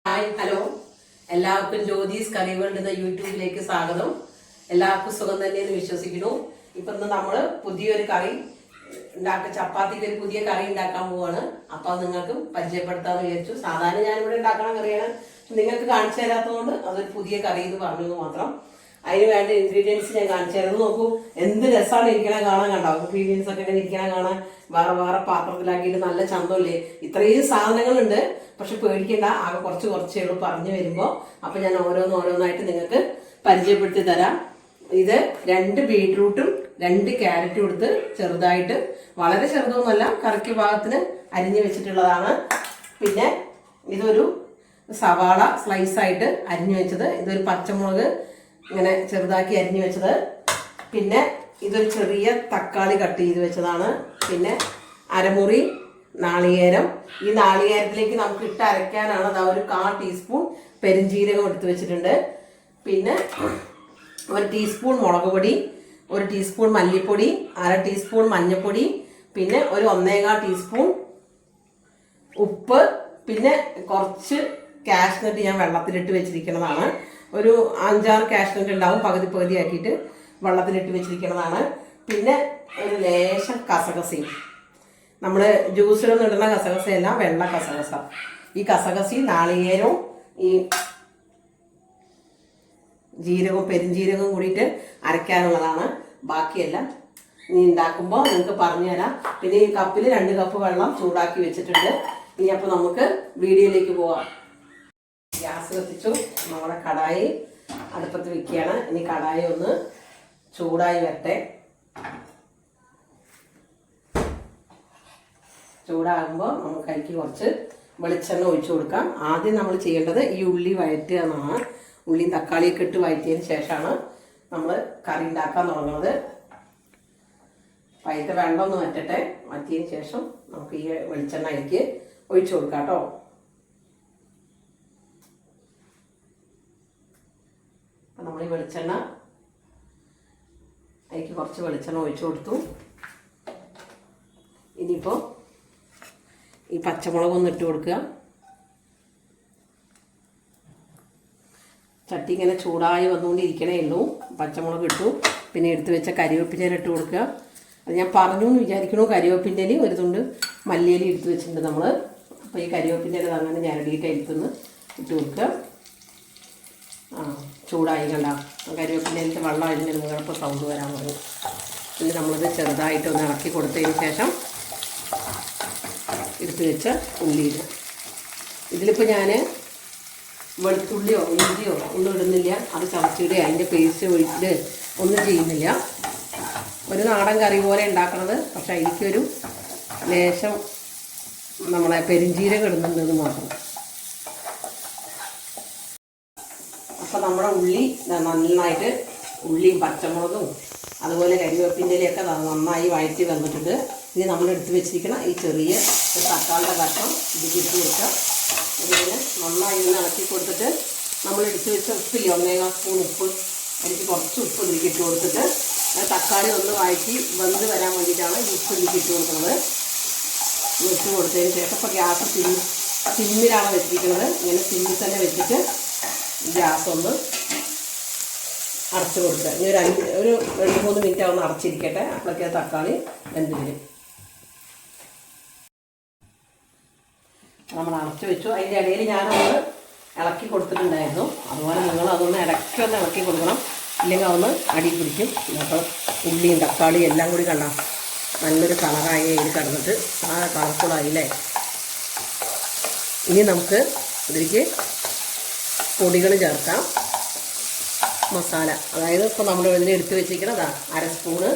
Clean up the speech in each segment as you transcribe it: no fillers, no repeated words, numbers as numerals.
Hi hello, എല്ലാവർക്കും ജ്യോതിസ് കറി world എന്ന യൂട്യൂബിലേക്ക് സ്വാഗതം. എല്ലാവർക്കും സുഖം തന്നെയെന്ന് വിശ്വസിക്കുന്നു. ഇപ്പം ഇന്ന് നമ്മൾ പുതിയൊരു കറി ചപ്പാത്തിക്ക് ഒരു പുതിയ കറി ഉണ്ടാക്കാൻ പോവാണ്. അപ്പൊ അത് നിങ്ങൾക്ക് പരിചയപ്പെടുത്താന്ന് വിചാരിച്ചു. സാധാരണ ഞാനിവിടെ ഉണ്ടാക്കണ കറിയാണ്, നിങ്ങൾക്ക് കാണിച്ചു തരാത്തതുകൊണ്ട് അതൊരു പുതിയ കറി എന്ന് പറഞ്ഞു മാത്രം. അതിന് വേണ്ട ഇൻഗ്രീഡിയൻസ് ഞാൻ കാണിച്ചു തരുന്നത്. നോക്കൂ, എന്ത് രസമാണ് ഇരിക്കണ കാണാൻ. കണ്ടോ ഇൻഗ്രീഡിയൻസ് ഒക്കെ ഇങ്ങനെ ഇരിക്കണ കാണാൻ. വേറെ വേറെ പാത്രത്തിലാക്കിയിട്ട് നല്ല ചന്തമില്ലേ. ഇത്രയും സാധനങ്ങളുണ്ട്. പക്ഷെ പേടിക്കേണ്ട, ആകെ കുറച്ചേ ഉള്ളൂ പറഞ്ഞു വരുമ്പോൾ. അപ്പൊ ഞാൻ ഓരോന്നായിട്ട് നിങ്ങൾക്ക് പരിചയപ്പെടുത്തി തരാം. ഇത് 2 ബീട്രൂട്ടും 2 ക്യാരറ്റും എടുത്ത് ചെറുതായിട്ട്, വളരെ ചെറുതൊന്നുമല്ല, കറിക്ക് ഭാഗത്തിന് അരിഞ്ഞു വെച്ചിട്ടുള്ളതാണ്. പിന്നെ ഇതൊരു സവാള സ്ലൈസായിട്ട് അരിഞ്ഞു വെച്ചത്. ഇതൊരു പച്ചമുളക് ഇങ്ങനെ ചെറുതാക്കി അരിഞ്ഞു വെച്ചത്. പിന്നെ ഇതൊരു ചെറിയ തക്കാളി കട്ട് ചെയ്ത് വെച്ചതാണ്. പിന്നെ അരമുറി നാളികേരം. ഈ നാളികേരത്തിലേക്ക് നമുക്ക് ഇട്ട് അരയ്ക്കാനാണ്. അതാ ഒരു 1/4 ടീസ്പൂൺ പെരുംജീരകം എടുത്ത് വെച്ചിട്ടുണ്ട്. പിന്നെ 1 ടീസ്പൂൺ മുളക് പൊടി, 1 ടീസ്പൂൺ മല്ലിപ്പൊടി, 1/2 ടീസ്പൂൺ മഞ്ഞൾപ്പൊടി, പിന്നെ ഒരു 1/4 ടീസ്പൂൺ ഉപ്പ്, പിന്നെ കുറച്ച് കാഷ്നട്ട് ഞാൻ വെള്ളത്തിലിട്ട് വെച്ചിരിക്കുന്നതാണ്. ഒരു 5-6 കാഷ്നട്ട് ഉണ്ടാവും, പകുതി ആക്കിയിട്ട് വെള്ളത്തിലിട്ട് വെച്ചിരിക്കുന്നതാണ്. പിന്നെ ഒരു ലേശം കസകസയും, നമ്മൾ ജ്യൂസിലൊന്നും ഇടുന്ന കസകസയല്ല, വെള്ള കസകസ. ഈ കസകസയും നാളികേരവും ഈ ജീരകവും പെരുംജീരകവും കൂടിയിട്ട് അരയ്ക്കാനുള്ളതാണ്. ബാക്കിയെല്ലാം ഇനി ഉണ്ടാക്കുമ്പോൾ നിങ്ങൾക്ക് പറഞ്ഞു തരാം. പിന്നെ ഈ കപ്പിൽ 2 കപ്പ് വെള്ളം ചൂടാക്കി വെച്ചിട്ടുണ്ട്. ഇനി അപ്പോൾ നമുക്ക് വീഡിയോയിലേക്ക് പോവാം. ഗ്യാസ് കത്തിച്ചു. നമ്മുടെ കടായി അടുപ്പത്ത് വെക്കുകയാണ്. ഇനി കടായി ഒന്ന് ചൂടായി വരട്ടെ. ചൂടാകുമ്പോൾ നമുക്ക് അതിലേക്ക് കുറച്ച് വെളിച്ചെണ്ണ ഒഴിച്ചു കൊടുക്കാം. ആദ്യം നമ്മൾ ചെയ്യേണ്ടത് ഈ ഉള്ളി വഴറ്റുക എന്നാണ്. ഉള്ളിയും തക്കാളിയൊക്കെ ഇട്ട് വഴറ്റിയതിന് ശേഷമാണ് നമ്മൾ കറി ഉണ്ടാക്കാൻ തുടങ്ങുന്നത്. അതിൻ്റെ വെള്ളം ഒന്ന് വറ്റട്ടെ. വറ്റിയതിന് ശേഷം നമുക്ക് ഈ വെളിച്ചെണ്ണ അതിലേക്ക് ഒഴിച്ചു കൊടുക്കാം കേട്ടോ. അപ്പം നമ്മൾ ഈ വെളിച്ചെണ്ണ അതിലേക്ക് കുറച്ച് വെളിച്ചെണ്ണ ഒഴിച്ചു കൊടുത്തു. ഇനിയിപ്പോൾ ഈ പച്ചമുളകൊന്ന് ഇട്ട് കൊടുക്കുക. ചട്ടി ഇങ്ങനെ ചൂടായി വന്നുകൊണ്ടിരിക്കണേ ഉള്ളൂ. പച്ചമുളക് ഇട്ടു. പിന്നെ എടുത്ത് വെച്ച കരിവേപ്പിൻ്റെ ഇട്ട് കൊടുക്കുക. അത് ഞാൻ പറഞ്ഞു എന്ന് വിചാരിക്കണു. കരിവേപ്പിൻ്റെ ഇല ഒരു തുണ്ട് മല്ലിയില എടുത്ത് വെച്ചിട്ടുണ്ട് നമ്മൾ. അപ്പോൾ ഈ കരിവേപ്പിൻ്റെ ഇല അങ്ങനെ ഞരടിയിട്ട് എടുത്തുനിന്ന് ഇട്ട് കൊടുക്കുക. ചൂടായി കണ്ട കരിവേപ്പിൻ്റെ ഇലത്തെ വെള്ളം അതിൻ്റെ നിങ്ങളപ്പോൾ സൗണ്ട് വരാൻ തുടങ്ങി. പിന്നെ നമ്മളിത് ചെറുതായിട്ടൊന്ന് ഇളക്കി കൊടുത്തതിന് ശേഷം എടുത്ത് വെച്ച ഉള്ളിയിൽ, ഇതിലിപ്പോൾ ഞാൻ വെളുത്തുള്ളിയോ ഇഞ്ചിയോ ഒന്നും ഇടുന്നില്ല. അത് ചതച്ചിടുക, അതിൻ്റെ പേസ്റ്റ് ഒഴിച്ചിട്ട് ഒന്നും ചെയ്യുന്നില്ല. ഒരു നാടൻ കറി പോലെ ഉണ്ടാക്കണത്. പക്ഷേ അതിലേക്കൊരു ലേശം നമ്മളെ പെരുംജീരകം ഇടുന്നുണ്ടെന്ന് മാത്രം. അപ്പോൾ നമ്മുടെ ഉള്ളി നന്നായിട്ട്, ഉള്ളിയും പച്ചമുളകും അതുപോലെ കരിവേപ്പിൻ്റെ ഇലയൊക്കെ നന്നായി വഴറ്റി വന്നിട്ടുണ്ട്. ഇനി നമ്മൾ എടുത്ത് വെച്ചിരിക്കണം ഈ ചെറിയ തക്കാളിയുടെ കഷ്ണം ഇതിൽ ഇട്ട് കൊടുക്കുക. അതുപോലെ നന്നായി ഒന്ന് ഇളക്കി കൊടുത്തിട്ട് നമ്മൾ എടുത്ത് വെച്ച ഉപ്പില്ല, 1/4 സ്പൂൺ ഉപ്പ്, എനിക്ക് കുറച്ച് ഉപ്പ് ഇതിലേക്ക് ഇട്ട് കൊടുത്തിട്ട് തക്കാളി ഒന്ന് വഴറ്റി വെന്ത് വരാൻ വേണ്ടിയിട്ടാണ് ഈ ഉപ്പ് ഇതിലേക്ക് ഇട്ട് കൊടുക്കുന്നത്. ഇട്ട് കൊടുത്തതിന് ശേഷം ഇപ്പോൾ ഗ്യാസ് സിമ്മിലാണ് വെച്ചിരിക്കുന്നത്. ഇങ്ങനെ സിമ്മിൽ തന്നെ വെച്ചിട്ട് ഗ്യാസ് ഒന്ന് അടച്ചു കൊടുക്കുക. ഇനി ഒരു 2-3 മിനിറ്റ് ആവുന്ന അടച്ചിരിക്കട്ടെ. അപ്പോഴൊക്കെ തക്കാളി വെന്ത് വരും. നമ്മൾ അടച്ചു വെച്ചു. അതിൻ്റെ ഇടയിൽ ഞാനൊന്ന് ഇളക്കി കൊടുത്തിട്ടുണ്ടായിരുന്നു. അതുപോലെ നിങ്ങൾ അതൊന്ന് ഇടയ്ക്കൊന്ന് ഇളക്കി കൊടുക്കണം, ഇല്ലെങ്കിൽ അതൊന്ന് അടി പിടിക്കും. അപ്പോൾ ഉള്ളിയും തക്കാളിയും എല്ലാം കൂടി കണ്ടാൽ നല്ലൊരു കളറായി ഇതിൽ കിടന്നിട്ട് ആ കളർഫുള്ളായില്ലേ. ഇനി നമുക്ക് ഇതിലേക്ക് പൊടികൾ ചേർക്കാം. മസാല, അതായത് ഇപ്പോൾ നമ്മൾ ഇതിൽ എടുത്ത് വെച്ചിരിക്കുന്നത് 1/2 സ്പൂണ്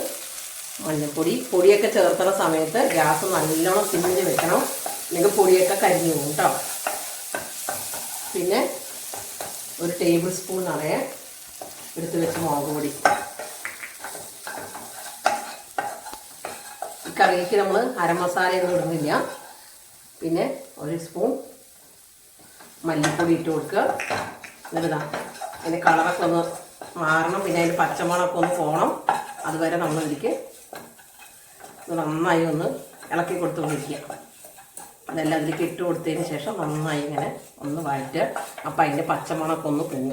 മഞ്ഞൾപ്പൊടി. പൊടിയൊക്കെ ചേർത്തുന്ന സമയത്ത് ഗ്യാസ് നല്ലോണം സിമ്മിൽ വെക്കണം, അല്ലെങ്കിൽ പൊടിയൊക്കെ കരിഞ്ഞു പോകും കേട്ടോ. പിന്നെ 1 ടേബിൾ സ്പൂൺ നിറയെ എടുത്ത് വെച്ച് മുളക് പൊടി. ഈ കറിക്ക് നമ്മൾ അരമസാലയൊന്നും ഇടുന്നില്ല. പിന്നെ 1 സ്പൂൺ മല്ലിപ്പൊടി ഇട്ട് കൊടുക്കുക. എന്നിട്ടാ അതിൻ്റെ കളറൊക്കെ ഒന്ന് മാറണം. പിന്നെ അതിൻ്റെ പച്ചമണമൊക്കെ ഒന്ന് പോകണം. അതുവരെ നമ്മൾ ഇതിലേക്ക് നന്നായി ഒന്ന് ഇളക്കി കൊടുത്തുകൊണ്ടിരിക്കുക. അതെല്ലാം അതിലേക്ക് ഇട്ട് കൊടുത്തതിന് ശേഷം നന്നായി ഇങ്ങനെ ഒന്ന് വഴറ്റുക. അപ്പം അതിൻ്റെ പച്ചമണമൊക്കെ ഒന്ന് പോകും.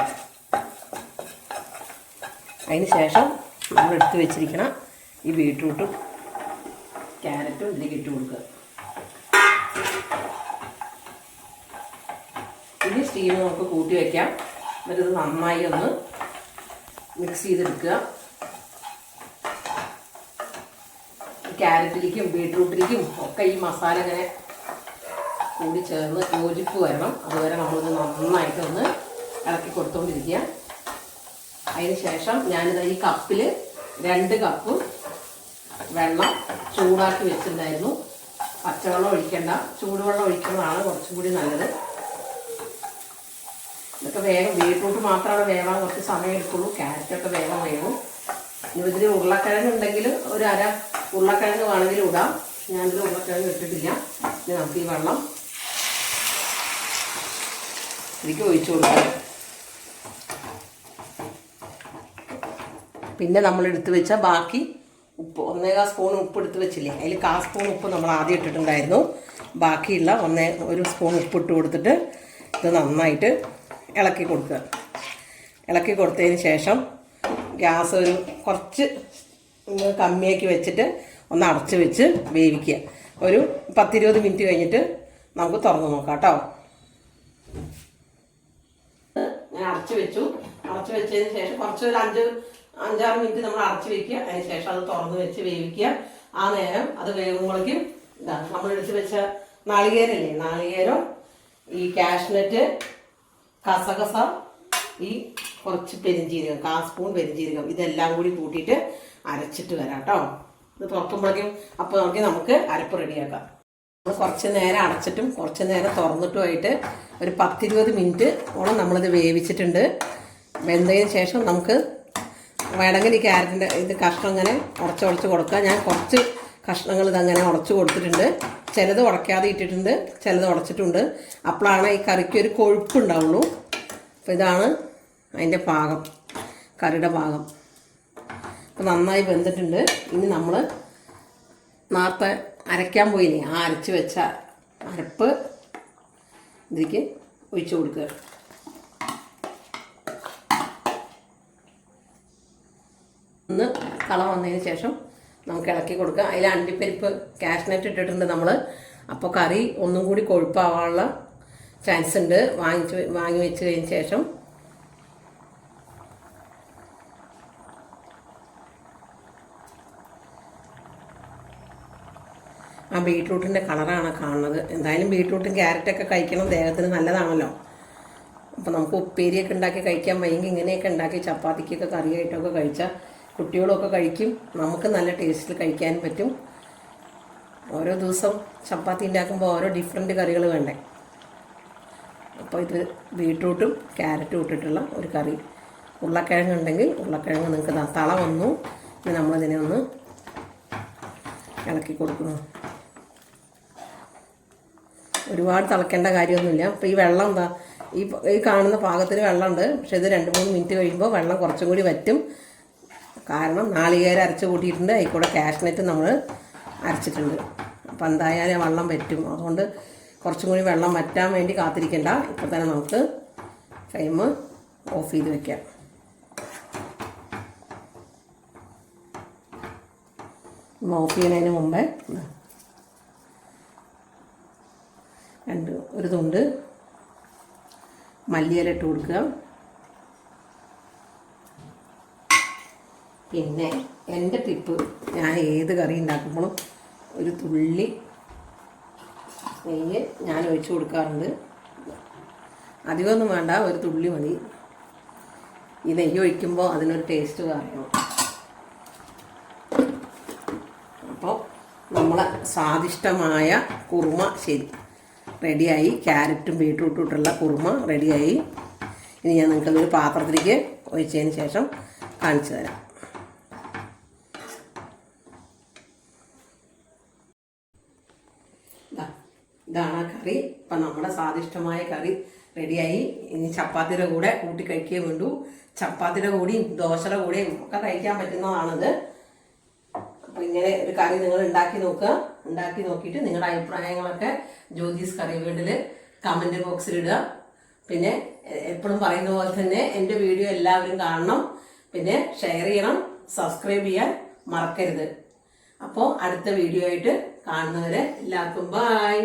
അതിന് ശേഷം നമ്മൾ എടുത്ത് വെച്ചിരിക്കണം ഈ ബീട്രൂട്ടും ക്യാരറ്റും ഇതിലേക്ക് ഇട്ട് കൊടുക്കുക. ഇനി സ്റ്റീം നമുക്ക് കൂട്ടി വയ്ക്കാം. എന്നിട്ട് ഇത് നന്നായി ഒന്ന് മിക്സ് ചെയ്തെടുക്കുക. ക്യാരറ്റിലേക്കും ബീട്രൂട്ടിലേക്കും ഒക്കെ ഈ മസാല ഇങ്ങനെ കൂടി ചേർന്ന് യോജിപ്പ് വരണം. അതുവരെ നമ്മളിത് നന്നായിട്ടൊന്ന് ഇളക്കി കൊടുത്തുകൊണ്ടിരിക്കുക. അതിന് ശേഷം ഞാനിത് ഈ കപ്പിൽ 2 കപ്പ് വെള്ളം ചൂടാക്കി വെച്ചിട്ടുണ്ടായിരുന്നു. പച്ചവെള്ളം ഒഴിക്കണ്ട, ചൂടുവെള്ളം ഒഴിക്കുന്നതാണ് കുറച്ചും കൂടി നല്ലത്. ഇതൊക്കെ വേഗം ബീട്രൂട്ട് മാത്രമാണ് വേവാൻ കുറച്ച് സമയം എടുക്കുള്ളൂ. ക്യാരറ്റൊക്കെ വേഗം വേവും. ഇനി ഇതിൽ ഉരുളക്കിഴങ്ങ് ഉണ്ടെങ്കിൽ ഒരു അര ഉരുളക്കിഴങ്ങ് വേണമെങ്കിൽ ഇടാം. ഞാനിതിൽ ഉരുളക്കിഴങ്ങ് ഇട്ടിട്ടില്ല. ഇനി നമുക്ക് ഈ വെള്ളം ഇതിലേക്ക് ഒഴിച്ചു കൊടുക്കാം. പിന്നെ നമ്മൾ എടുത്ത് വെച്ച ബാക്കി ഉപ്പ് 1/4 സ്പൂൺ ഉപ്പ് എടുത്ത് വെച്ചില്ലേ, അതിൽ 1/4 സ്പൂൺ ഉപ്പ് നമ്മൾ ആദ്യം ഇട്ടിട്ടുണ്ടായിരുന്നു. ബാക്കിയുള്ള 1 സ്പൂൺ ഉപ്പ് ഇട്ട് കൊടുത്തിട്ട് ഇത് നന്നായിട്ട് ഇളക്കി കൊടുക്കുക. ഇളക്കി കൊടുത്തതിന് ശേഷം ഗ്യാസ് ഒരു കുറച്ച് കമ്മിയാക്കി വെച്ചിട്ട് ഒന്ന് അടച്ച് വെച്ച് വേവിക്കുക. ഒരു 10-20 മിനിറ്റ് കഴിഞ്ഞിട്ട് നമുക്ക് തുറന്ന് നോക്കാം കേട്ടോ. ഞാൻ അടച്ച് വെച്ചു. അടച്ച് വെച്ചതിന് ശേഷം കുറച്ച് ഒരു 5-6 മിനിറ്റ് നമ്മൾ അടച്ച് വെക്കുക. അതിന് ശേഷം അത് തുറന്ന് വെച്ച് വേവിക്കുക. ആ നേരം അത് വേകുമ്പോഴേക്കും നമ്മൾ എടുത്ത് വെച്ച നാളികേരല്ലേ, നാളികേരം, ഈ കാഷ്നട്ട്, കസകസ, ഈ കുറച്ച് പെരിഞ്ചീരകം, 1/4 സ്പൂൺ പെരിഞ്ചീരകം, ഇതെല്ലാം കൂടി കൂട്ടിയിട്ട് അരച്ചിട്ട് വരാം കേട്ടോ. ഇത് തുറക്കുമ്പോഴേക്കും അപ്പോൾ നമുക്ക് അരപ്പ് റെഡിയാക്കാം. നമ്മൾ കുറച്ച് നേരം അടച്ചിട്ടും കുറച്ച് നേരം തുറന്നിട്ടുമായിട്ട് ഒരു 10-20 മിനിറ്റ് ഓളം നമ്മളിത് വേവിച്ചിട്ടുണ്ട്. വെന്തതിന് ശേഷം നമുക്ക് വേണമെങ്കിൽ ഈ ക്യാരറ്റിൻ്റെ ഇത് കഷ്ണം ഇങ്ങനെ ഉടച്ച് കൊടുക്കുക. ഞാൻ കുറച്ച് കഷ്ണങ്ങൾ ഇതങ്ങനെ ഉടച്ച് കൊടുത്തിട്ടുണ്ട്. ചിലത് ഉടയ്ക്കാതെ ഇട്ടിട്ടുണ്ട്, ചിലത് ഉടച്ചിട്ടുണ്ട്. അപ്പോഴാണ് ഈ കറിക്ക് ഒരു കൊഴുപ്പുണ്ടാവുള്ളൂ. അപ്പോൾ ഇതാണ് അതിൻ്റെ പാകം, കറിയുടെ പാകം. അപ്പോൾ നന്നായി വെന്തിട്ടുണ്ട്. ഇനി നമ്മൾ നേരത്തെ അരയ്ക്കാൻ പോയില്ലേ, ആ അരച്ച് വെച്ച അരപ്പ് ഇതിലേക്ക് ഒഴിച്ചു കൊടുക്കുക. ഒന്ന് കള വന്നതിന് ശേഷം നമുക്ക് ഇളക്കി കൊടുക്കുക. അതിൽ അണ്ടിപ്പരിപ്പ്, കാഷ്നട്ട് ഇട്ടിട്ടുണ്ട് നമ്മൾ. അപ്പോൾ കറി ഒന്നും കൂടി കൊഴുപ്പാവാനുള്ള ചാൻസ് ഉണ്ട്. വാങ്ങി വെച്ച് കഴിഞ്ഞ ശേഷം ആ ബീട്രൂട്ടിൻ്റെ കളറാണ് കാണുന്നത്. എന്തായാലും ബീട്രൂട്ടും ക്യാരറ്റൊക്കെ കഴിക്കണം, ദേഹത്തിന് നല്ലതാണല്ലോ. അപ്പോൾ നമുക്ക് ഉപ്പേരിയൊക്കെ ഉണ്ടാക്കി കഴിക്കാൻ വയ്യെങ്കിൽ ഇങ്ങനെയൊക്കെ ഉണ്ടാക്കി ചപ്പാത്തിക്കൊക്കെ കറിയായിട്ടൊക്കെ കഴിച്ചാൽ കുട്ടികളൊക്കെ കഴിക്കും. നമുക്ക് നല്ല ടേസ്റ്റിൽ കഴിക്കാനും പറ്റും. ഓരോ ദിവസം ചപ്പാത്തി ഉണ്ടാക്കുമ്പോൾ ഓരോ ഡിഫറെൻറ്റ് കറികൾ വേണ്ടേ. അപ്പോൾ ഇത് ബീട്രൂട്ടും ക്യാരറ്റും ഇട്ടിട്ടുള്ള ഒരു കറി. ഉരുളക്കിഴങ്ങ് ഉണ്ടെങ്കിൽ ഉരുളക്കിഴങ്ങ് നിങ്ങൾക്ക് തള വന്നു. ഇനി നമ്മളിതിനെ ഒന്ന് ഇളക്കി കൊടുക്കുന്നു. ഒരുപാട് തിളക്കേണ്ട കാര്യമൊന്നുമില്ല. അപ്പോൾ ഈ വെള്ളം എന്താ, ഈ കാണുന്ന പാകത്തിന് വെള്ളമുണ്ട്. പക്ഷേ ഇത് 2-3 മിനിറ്റ് കഴിയുമ്പോൾ വെള്ളം കുറച്ചും കൂടി വറ്റും. കാരണം നാളികേരം അരച്ച് കൂട്ടിയിട്ടുണ്ട്, അതിൽ കൂടെ കാഷ്നട്ട് നമ്മൾ അരച്ചിട്ടുണ്ട്. അപ്പോൾ എന്തായാലും വെള്ളം വറ്റും. അതുകൊണ്ട് കുറച്ചും കൂടി വെള്ളം വറ്റാൻ വേണ്ടി കാത്തിരിക്കേണ്ട. ഇപ്പോൾ തന്നെ നമുക്ക് ഫ്ലെയിം ഓഫ് ചെയ്ത് വെക്കാം. ഓഫ് ചെയ്യുന്നതിന് മുമ്പേ ഒരു തുണ്ട് മല്ലിയില ഇട്ട് കൊടുക്കുക. പിന്നെ എൻ്റെ ടിപ്പ്, ഞാൻ ഏത് കറി ഉണ്ടാക്കുമ്പോഴും ഒരു തുള്ളി നെയ്യ് ഞാൻ ഒഴിച്ചു കൊടുക്കാറുണ്ട്. അധികമൊന്നും വേണ്ട, ഒരു തുള്ളി മതി. ഈ നെയ്യ് ഒഴിക്കുമ്പോൾ അതിനൊരു ടേസ്റ്റ് കാരണം. അപ്പോൾ നമ്മളെ സ്വാദിഷ്ടമായ കുറുമ റെഡിയായി. ക്യാരറ്റും ബീട്രൂട്ടും ഇട്ടുള്ള കുറുമ റെഡിയായി. ഇനി ഞാൻ നിങ്ങൾക്കതൊരു പാത്രത്തിലേക്ക് ഒഴിച്ചതിന് ശേഷം കാണിച്ചു തരാം. ഇതാണ് ആ കറി. ഇപ്പം നമ്മുടെ സ്വാദിഷ്ടമായ കറി റെഡിയായി. ഇനി ചപ്പാത്തിയുടെ കൂടെ കൂട്ടി കഴിക്കേ വേണ്ടൂ. ചപ്പാത്തിയുടെ കൂടിയും ദോശയുടെ കൂടെയും ഒക്കെ കഴിക്കാൻ പറ്റുന്നതാണിത്. അപ്പോൾ ഇങ്ങനെ ഒരു കറി നിങ്ങൾ ഉണ്ടാക്കി നോക്കുക. ഉണ്ടാക്കി നോക്കിയിട്ട് നിങ്ങളുടെ അഭിപ്രായങ്ങളൊക്കെ ജ്യോതിസ് കറി വേൾഡിൽ കമൻറ്റ് ബോക്സിൽ ഇടുക. പിന്നെ എപ്പോഴും പറയുന്ന പോലെ തന്നെ എൻ്റെ വീഡിയോ എല്ലാവരും കാണണം, പിന്നെ ഷെയർ ചെയ്യണം, സബ്സ്ക്രൈബ് ചെയ്യാൻ മറക്കരുത്. അപ്പോൾ അടുത്ത വീഡിയോ ആയിട്ട് കാണുന്നവരെ എല്ലാവർക്കും ബൈ.